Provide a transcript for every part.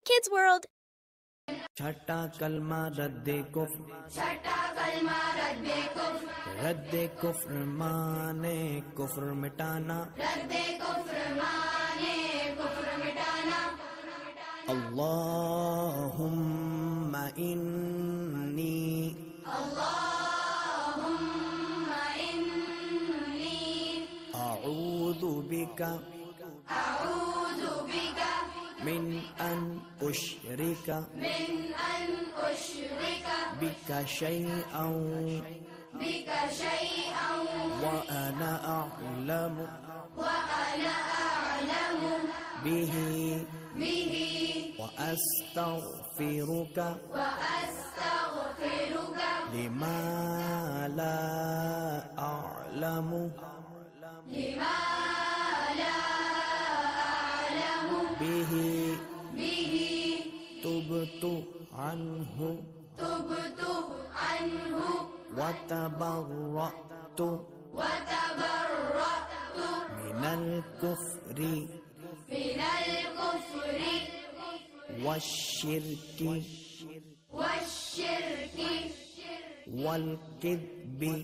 Kids World. छठा कलमा रद्दे कुफ्र, छठा कलमा रद्दे कुफ्र, रद्दे कुफ्र माने कुफ्र मिटाना, रद्दे कुफ्र माने कुफ्र मिटाना। अल्लाहुम्मा इन्नी, अल्लाहुम्मा इन्नी अऊज़ु बिका अऊज़ु बिका मिन अन उश्रिका मिन अन उश्रिका बिका शैअन बिका शैअन व अना अअलमु व अना अअलमु बिही बिही व अस्तगफिरुका व अस्तगफिरुका लिमा ला अअलमु लिमा ला अअलमु बिही बिही तुबतु अन्हु तुबतु अन्हु व तबर्रअतु व तबर्रअतु मिनल कुफ्रि मिनल कुफ्रि वश्शिर्कि वश्शिर्कि वल किद्बि।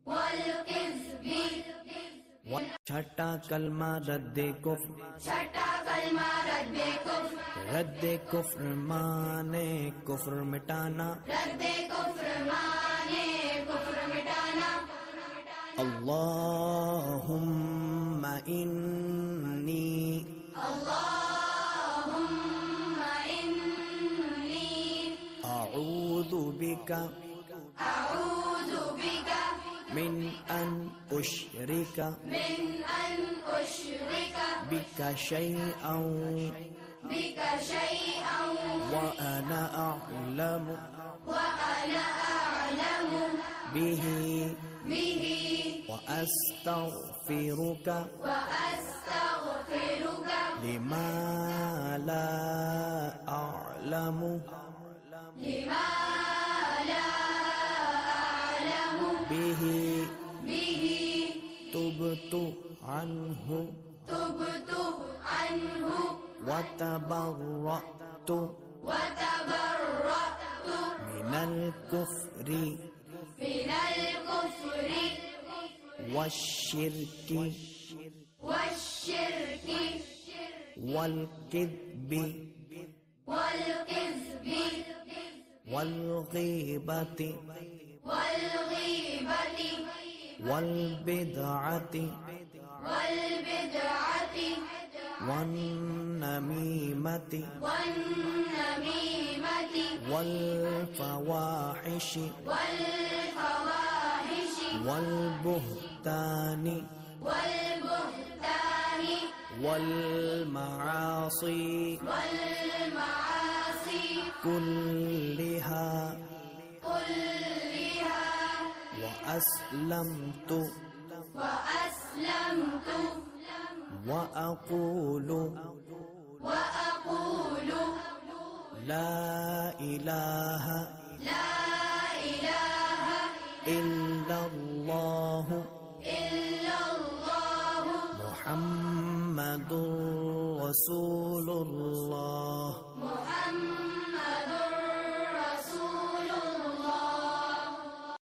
वल्किज़्बि। छठा कलमा रद्दे कुफ्र, छठा कलमा रद्दे कुफ्र, रद्दे कुफ्र माने कुफ्र मिटाना, रद्दे कुफ्र माने कुफ्र मिटाना। अल्लाहुम्मा इन्नी, अल्लाहुम्मा इन्नी अऊज़ु बिका अऊज़ु बिका मिन अन उश्रिका मिन अन उश्रिका बिका शैअन बिका शैअन व अना अअलमु व अना अअलमु बिही बिही व अस्तगफिरुका व अस्तगफिरुका लिमा ला अअलमु लिमा ला अअलमु बिही बिही तुबतु अन्हु तुबतु अन्हु व तबर्रअतु व तबर्रअतु मिनल कुफ्रि मिनल कुफ्रि वश्शिर्कि वश्शिर्कि वल किद्बि वल्किज़्बि वल गीबति वल्गीबति वल बिदअति वल्बिदअति वन नमीमति वन्नमीमति वल फवाहिशि वल्फवाहिश वल बुहतानि वल्बुहतानि वल मआसी वल्मआसि कुल्लिहा कुल्लिहा व अस्लमतु वअस्लमतु व अक़ूलु वअक़ूलु ला इलाहा ला इलाहा इल्लल्लाहु इल्लल्लाहु मुहम्मदुर रसूलुल्लाह।